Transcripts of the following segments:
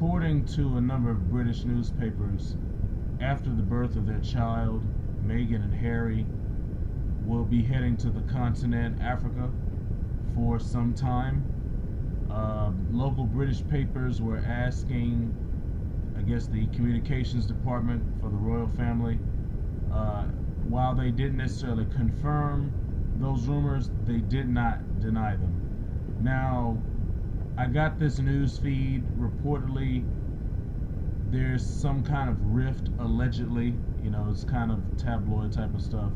according to a number of British newspapers, after the birth of their child, Meghan and Harry will be heading to the continent, Africa, for some time. Local British papers were asking, I guess, the communications department for the royal family, while they didn't necessarily confirm those rumors, they did not deny them. Now, I got this news feed. Reportedly, there's some kind of rift, allegedly, it's kind of tabloid type of stuff,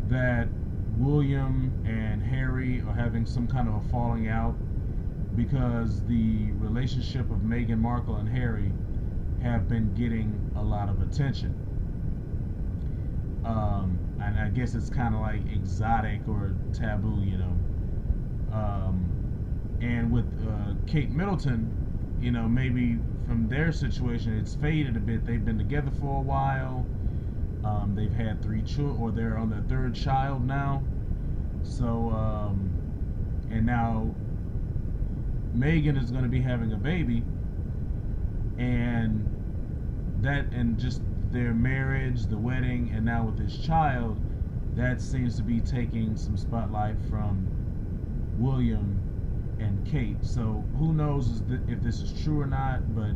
that William and Harry are having some kind of a falling out because the relationship of Meghan Markle and Harry have been getting a lot of attention. And I guess it's kind of like exotic or taboo, and with Kate Middleton, maybe from their situation it's faded a bit. They've been together for a while. They've had 3 children, or they're on their 3rd child now. So, and now Meghan is going to be having a baby, and just their marriage, the wedding, and now with this child, that seems to be taking some spotlight from William and Kate. So who knows if this is true or not, but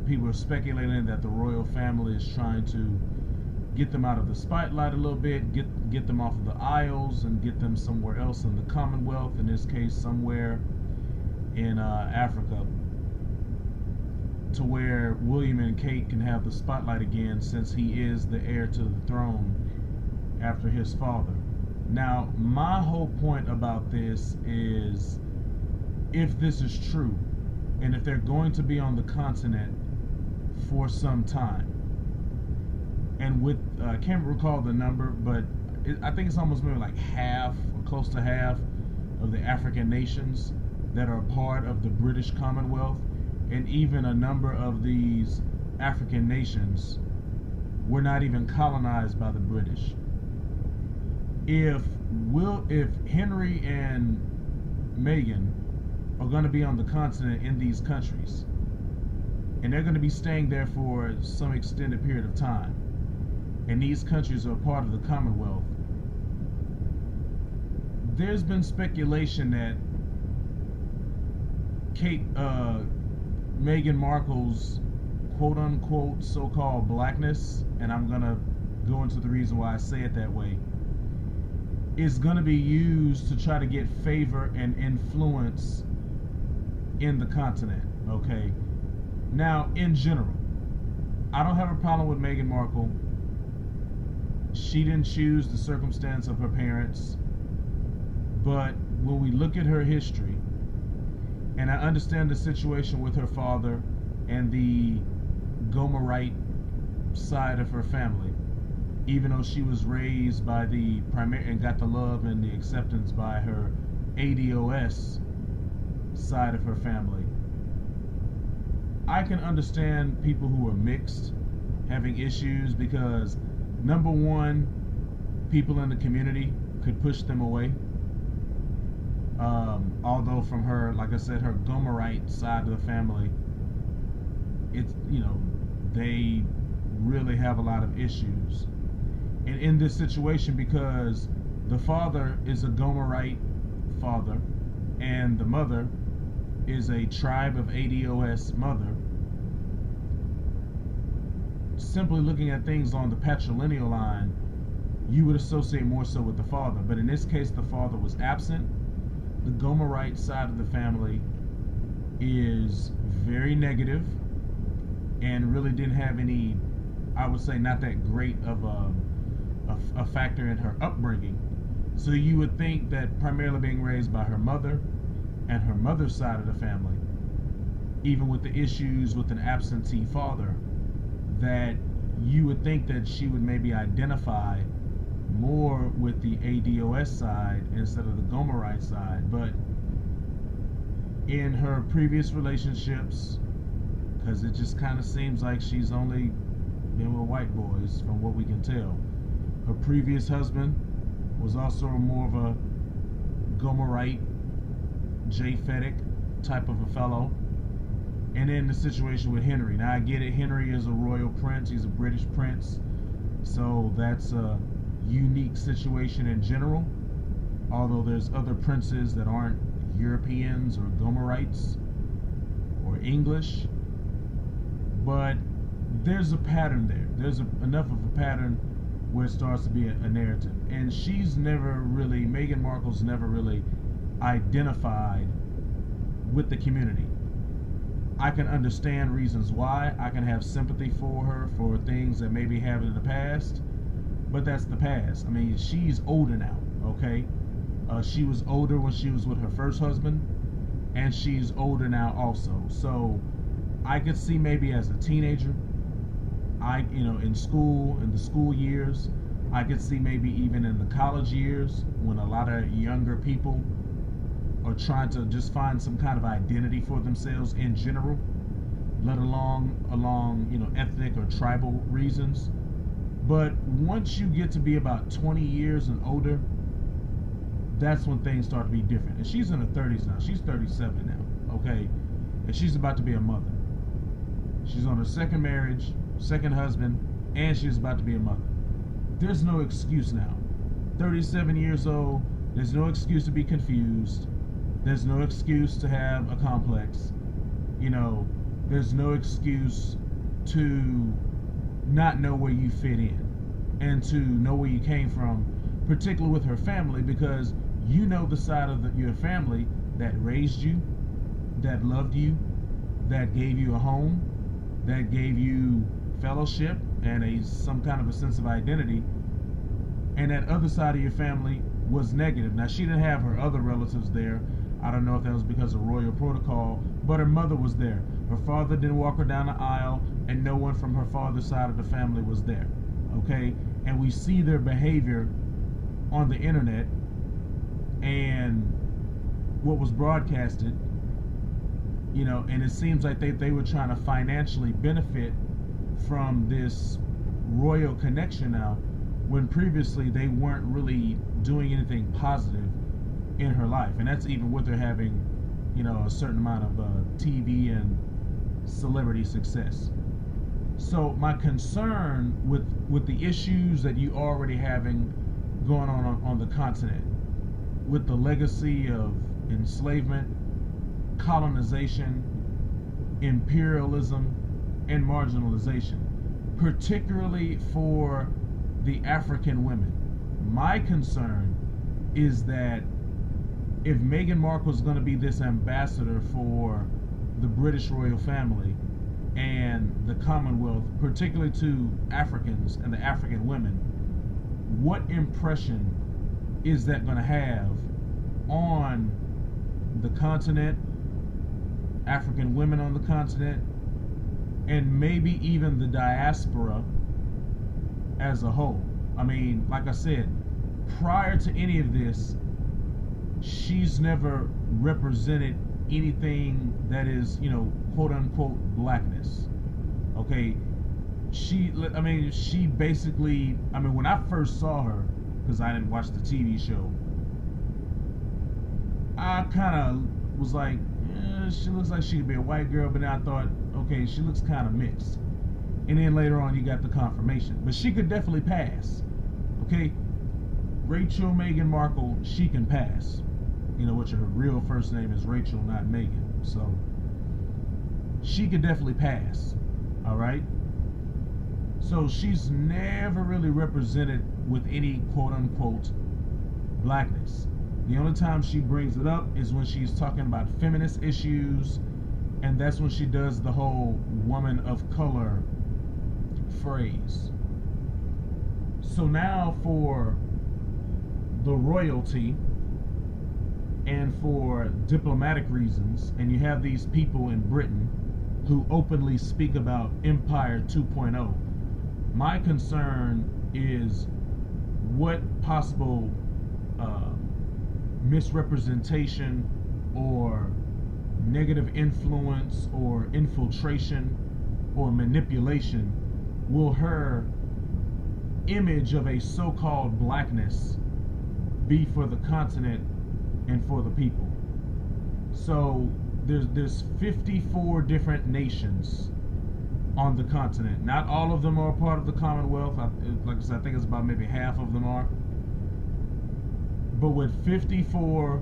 people are speculating that the royal family is trying to get them out of the spotlight a little bit, get them off of the aisles, and get them somewhere else in the Commonwealth, in this case somewhere in Africa, to where William and Kate can have the spotlight again, since he is the heir to the throne after his father. Now, my whole point about this is, if this is true, and if they're going to be on the continent for some time, and with, I can't recall the number, but I think it's almost maybe like half, or close to half, of the African nations that are part of the British Commonwealth, and even a number of these African nations were not even colonized by the British. If Henry and Meghan are going to be on the continent in these countries, and they're going to be staying there for some extended period of time, and these countries are part of the Commonwealth, there's been speculation that Meghan Markle's quote-unquote so-called blackness, and I'm going to go into the reason why I say it that way, is going to be used to try to get favor and influence in the continent, okay? Now, in general, I don't have a problem with Meghan Markle. She didn't choose the circumstance of her parents, but when we look at her history, and I understand the situation with her father and the Gomerite side of her family, even though she was raised by the primary and got the love and the acceptance by her ADOS side of her family, I can understand people who are mixed having issues, because number one, people in the community could push them away. Although from her, like I said, her Gomerite side of the family, it's, they really have a lot of issues. And in this situation, because the father is a Gomerite father, and the mother is a tribe of ADOS mother, simply looking at things on the patrilineal line, you would associate more so with the father. But in this case, the father was absent. The Gomerite side of the family is very negative and really didn't have any, I would say, not that great of a factor in her upbringing. So you would think that primarily being raised by her mother and her mother's side of the family, even with the issues with an absentee father, that you would think that she would maybe identify more with the ADOS side instead of the Gomerite side. But in her previous relationships, because it just kind of seems like she's only been with white boys from what we can tell, her previous husband was also more of a Gomerite, Japhetic type of a fellow, And then the situation with Henry. Now I get it, Henry is a royal prince, he's a British prince, so that's a unique situation in general. Although there's other princes that aren't Europeans or Gomerites or English, but there's a pattern there. There's enough of a pattern where it starts to be a narrative. And Meghan Markle's never really identified with the community. I can understand reasons why. I can have sympathy for her for things that maybe happened in the past, but that's the past. I mean, she's older now, okay? She was older when she was with her first husband, and she's older now also. So I could see maybe as a teenager, in school, in the school years, I could see maybe even in the college years when a lot of younger people are trying to just find some kind of identity for themselves in general, let along ethnic or tribal reasons. But once you get to be about 20 years and older, that's when things start to be different. And she's in her 30s now. She's 37 now, okay? And she's about to be a mother. She's on her second marriage, second husband, and she's about to be a mother. There's no excuse now. 37 years old, there's no excuse to be confused. There's no excuse to have a complex. There's no excuse to not know where you fit in and to know where you came from, particularly with her family, because you know the side of your family that raised you, that loved you, that gave you a home, that gave you fellowship and some kind of a sense of identity, and that other side of your family was negative. Now, she didn't have her other relatives there. I don't know if that was because of royal protocol, but her mother was there. Her father didn't walk her down the aisle, and no one from her father's side of the family was there, okay? And we see their behavior on the internet and what was broadcasted, and it seems like they were trying to financially benefit from this royal connection now, when previously they weren't really doing anything positive in her life. And that's even with her having, a certain amount of TV and celebrity success. So my concern with the issues that you already having going on the continent, with the legacy of enslavement, colonization, imperialism, and marginalization, particularly for the African women. My concern is that if Meghan Markle is going to be this ambassador for the British royal family and the Commonwealth, particularly to Africans and the African women, what impression is that going to have on the continent, African women on the continent, and maybe even the diaspora as a whole? I mean, like I said, prior to any of this, she's never represented anything that is, quote unquote blackness. Okay, she basically, when I first saw her, because I didn't watch the TV show, I kind of was like, she looks like she could be a white girl, but then I thought, okay, she looks kind of mixed. And then later on, you got the confirmation. But she could definitely pass. Okay, Rachel Meghan Markle, she can pass. Which her real first name is Rachel, not Meghan. So she could definitely pass. All right. So she's never really represented with any quote unquote blackness. The only time she brings it up is when she's talking about feminist issues, and that's when she does the whole woman of color phrase. So now for the royalty and for diplomatic reasons, and you have these people in Britain who openly speak about Empire 2.0, my concern is what possible misrepresentation or negative influence or infiltration or manipulation will her image of a so-called blackness be for the continent and for the people. So there's 54 different nations on the continent. Not all of them are part of the Commonwealth. Like I said, I think it's about maybe half of them are. But with 54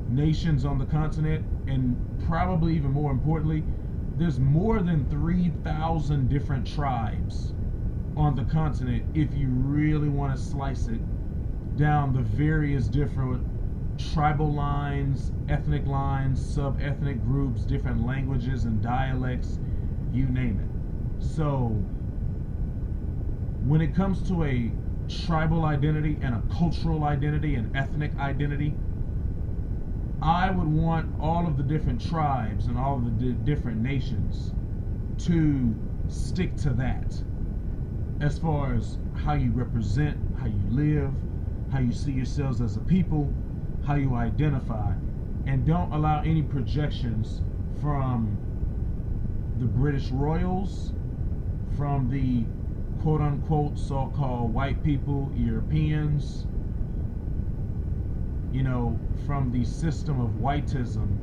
nations on the continent, and probably even more importantly, there's more than 3,000 different tribes on the continent if you really want to slice it down the various different tribal lines, ethnic lines, sub-ethnic groups, different languages and dialects, you name it. So when it comes to a tribal identity and a cultural identity and ethnic identity, I would want all of the different tribes and all of the different nations to stick to that as far as how you represent, how you live, how you see yourselves as a people, how you identify, and don't allow any projections from the British royals, from the quote-unquote so-called white people, Europeans, you know, from the system of whiteism.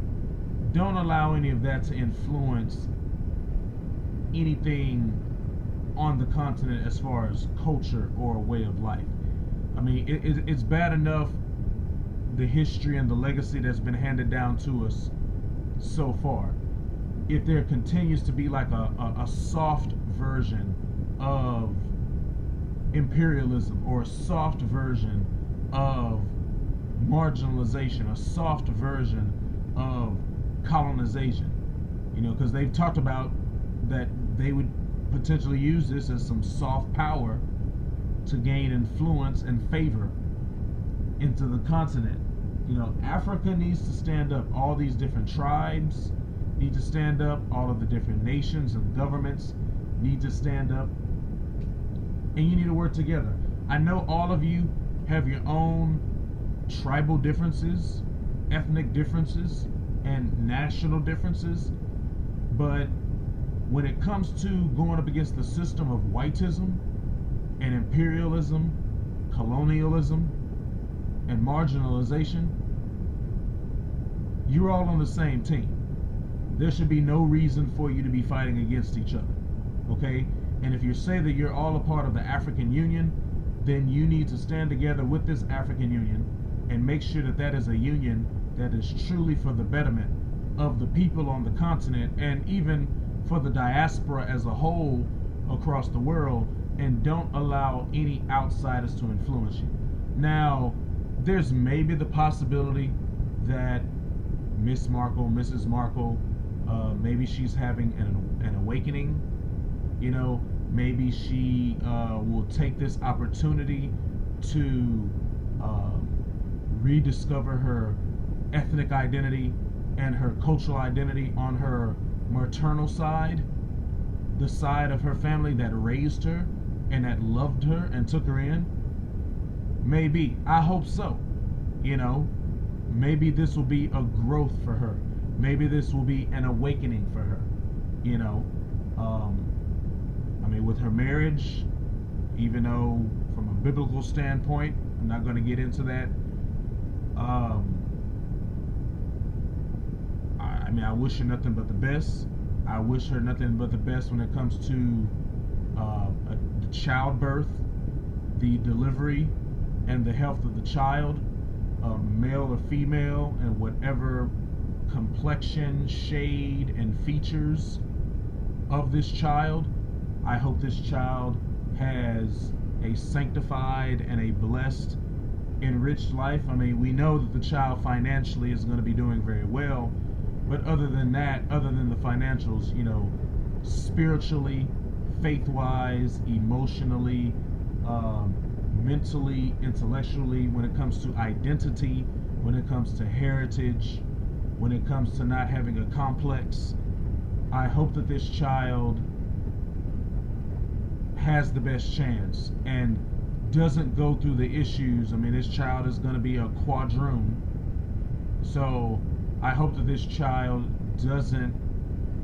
Don't allow any of that to influence anything on the continent as far as culture or a way of life. I mean, it's bad enough the history and the legacy that's been handed down to us so far. If there continues to be like a soft version of imperialism or a soft version of marginalization, a soft version of colonization, you know, because they've talked about that they would potentially use this as some soft power to gain influence and favor into the continent. You know, Africa needs to stand up. All these different tribes need to stand up. All of the different nations and governments need to stand up. And you need to work together. I know all of you have your own tribal differences, ethnic differences, and national differences, but when it comes to going up against the system of whiteism and imperialism, colonialism, and marginalization, you're all on the same team. There should be no reason for you to be fighting against each other, okay? And if you say that you're all a part of the African Union, then you need to stand together with this African Union and make sure that that is a union that is truly for the betterment of the people on the continent and even for the diaspora as a whole across the world, and don't allow any outsiders to influence you. Now, there's maybe the possibility that Miss Markle, Mrs. Markle, maybe she's having an awakening. You know, maybe she will take this opportunity to rediscover her ethnic identity and her cultural identity on her maternal side, the side of her family that raised her and that loved her and took her in. Maybe. I hope so. You know, maybe this will be a growth for her. Maybe this will be an awakening for her. You know, I mean, with her marriage, even though from a biblical standpoint, I'm not going to get into that. I mean, I wish her nothing but the best. I wish her nothing but the best when it comes to the childbirth, the delivery, and the health of the child, male or female, and whatever complexion, shade, and features of this child. I hope this child has a sanctified and a blessed, enriched life. I mean, we know that the child financially is going to be doing very well, but other than that, other than the financials, you know, spiritually, faith-wise, emotionally, mentally, intellectually, when it comes to identity, when it comes to heritage, when it comes to not having a complex, I hope that this child has the best chance and doesn't go through the issues. I mean, this child is going to be a quadroon, so I hope that this child doesn't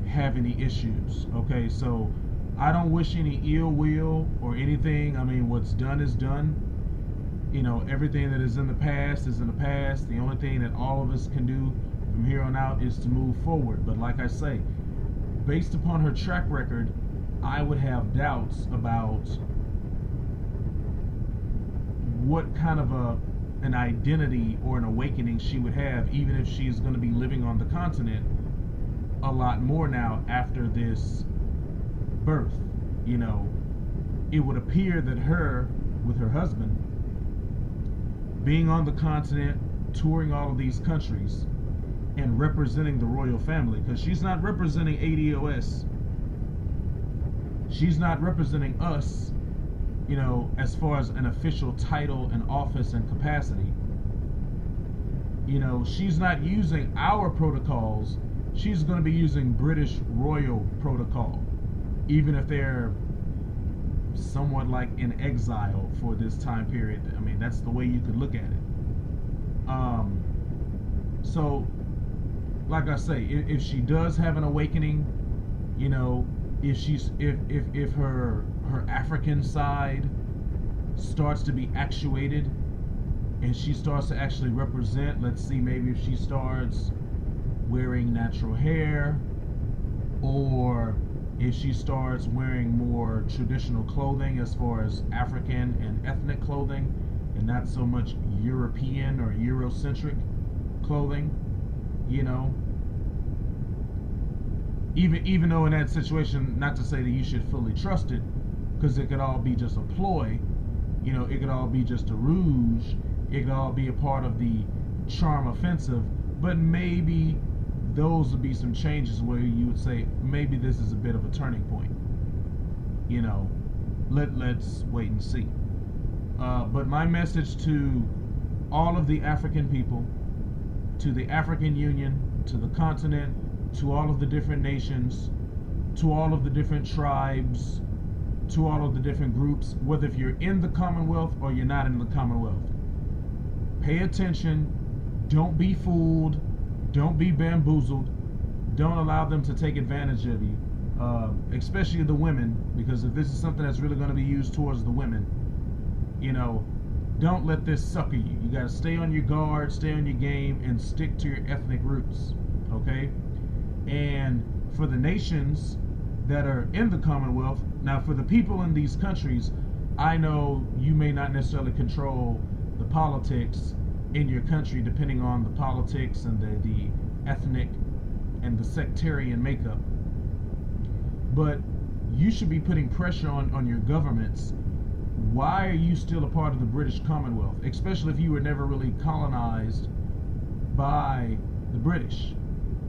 have any issues. Okay, so I don't wish any ill will or anything. I mean, what's done is done. You know, everything that is in the past is in the past. The only thing that all of us can do from here on out is to move forward. But like I say, based upon her track record, I would have doubts about what kind of an identity or an awakening she would have, even if she's going to be living on the continent a lot more now after this birth. You know, it would appear that her, with her husband, being on the continent, touring all of these countries, and representing the royal family, because she's not representing ADOS, she's not representing us, you know, as far as an official title and office and capacity. You know, she's not using our protocols, she's going to be using British royal protocol, even if they're somewhat like in exile for this time period. I mean, that's the way you could look at it. So like I say, if she does have an awakening, you know, if her African side starts to be actuated and she starts to actually represent, let's see, maybe if she starts wearing natural hair, or if she starts wearing more traditional clothing as far as African and ethnic clothing, and not so much European or Eurocentric clothing, you know, even though in that situation, not to say that you should fully trust it, because it could all be just a ploy, you know, it could all be just a rouge, it could all be a part of the charm offensive, but maybe those would be some changes where you would say, maybe this is a bit of a turning point. You know, let's wait and see. But my message to all of the African people, to the African Union, to the continent, to all of the different nations, to all of the different tribes, to all of the different groups, whether if you're in the Commonwealth or you're not in the Commonwealth, pay attention, don't be fooled, don't be bamboozled, don't allow them to take advantage of you, especially the women, because if this is something that's really going to be used towards the women, you know, don't let this sucker you. You got to stay on your guard, stay on your game, and stick to your ethnic roots, okay? And for the nations that are in the Commonwealth, now for the people in these countries, I know you may not necessarily control the politics in your country, depending on the politics and the ethnic and the sectarian makeup. But you should be putting pressure on your governments. Why are you still a part of the British Commonwealth, especially if you were never really colonized by the British?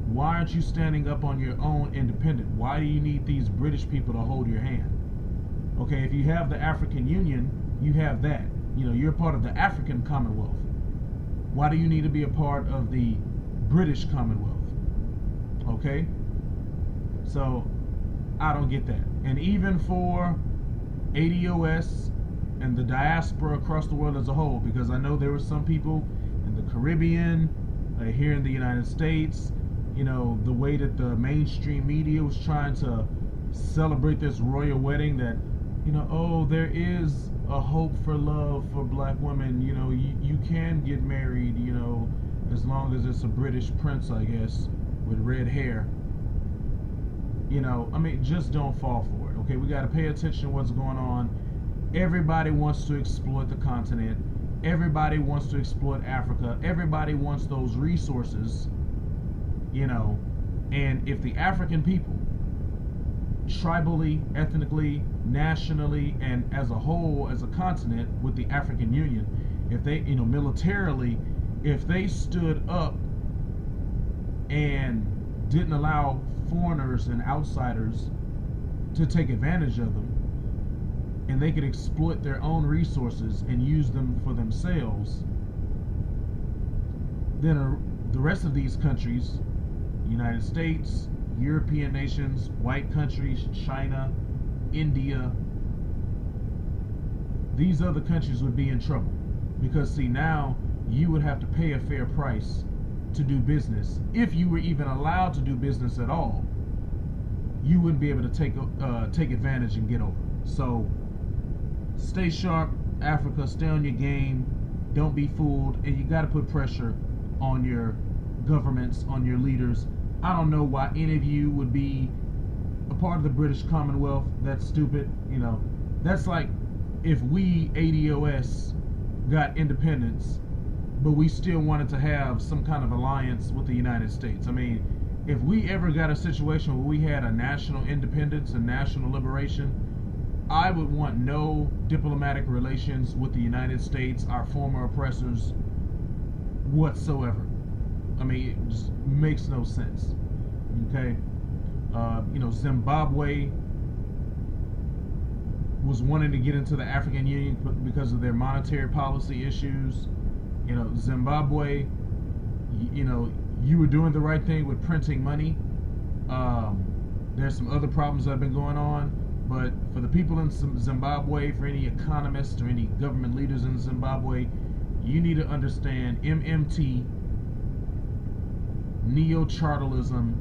Why aren't you standing up on your own independent? Why do you need these British people to hold your hand? Okay, if you have the African Union, you have that. You know, you're part of the African Commonwealth. Why do you need to be a part of the British Commonwealth? Okay? So, I don't get that. And even for ADOS and the diaspora across the world as a whole, because I know there were some people in the Caribbean, here in the United States, you know, the way that the mainstream media was trying to celebrate this royal wedding, that, you know, oh, there is a hope for love for black women, you know, you can get married, you know, as long as it's a British prince, I guess, with red hair. You know, I mean, just don't fall for it, okay? We got to pay attention to what's going on. Everybody wants to exploit the continent. Everybody wants to exploit Africa. Everybody wants those resources, you know, and if the African people, tribally, ethnically, nationally, and as a whole, as a continent, with the African Union, if they, you know, militarily, if they stood up and didn't allow foreigners and outsiders to take advantage of them, and they could exploit their own resources and use them for themselves, then the rest of these countries, United States, European nations, white countries, China, India, these other countries would be in trouble. Because see, now you would have to pay a fair price to do business. If you were even allowed to do business at all, you wouldn't be able to take advantage and get over. So stay sharp, Africa, stay on your game, don't be fooled, and you got to put pressure on your governments, on your leaders. I don't know why any of you would be a part of the British Commonwealth. That's stupid. You know, that's like if we ADOS got independence, but we still wanted to have some kind of alliance with the United States. I mean, if we ever got a situation where we had a national independence and national liberation, I would want no diplomatic relations with the United States, our former oppressors, whatsoever. I mean, it just makes no sense. Okay? You know, Zimbabwe was wanting to get into the African Union because of their monetary policy issues. You know, Zimbabwe, you know, you were doing the right thing with printing money. There's some other problems that have been going on, but for the people in Zimbabwe, for any economists or any government leaders in Zimbabwe, you need to understand MMT, neo-chartalism,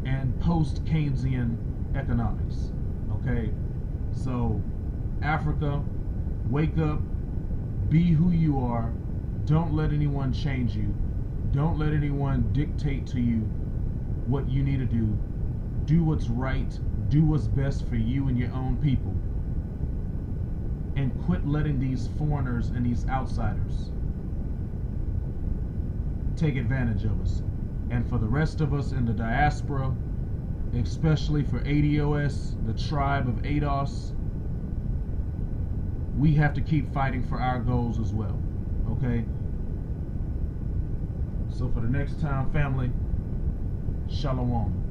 and post-Keynesian economics. Okay? So, Africa, wake up, be who you are. Don't let anyone change you. Don't let anyone dictate to you what you need to do. Do what's right. Do what's best for you and your own people. And quit letting these foreigners and these outsiders take advantage of us. And for the rest of us in the diaspora, especially for ADOS, the tribe of ADOS, we have to keep fighting for our goals as well. Okay? So for the next time, family, Shalom.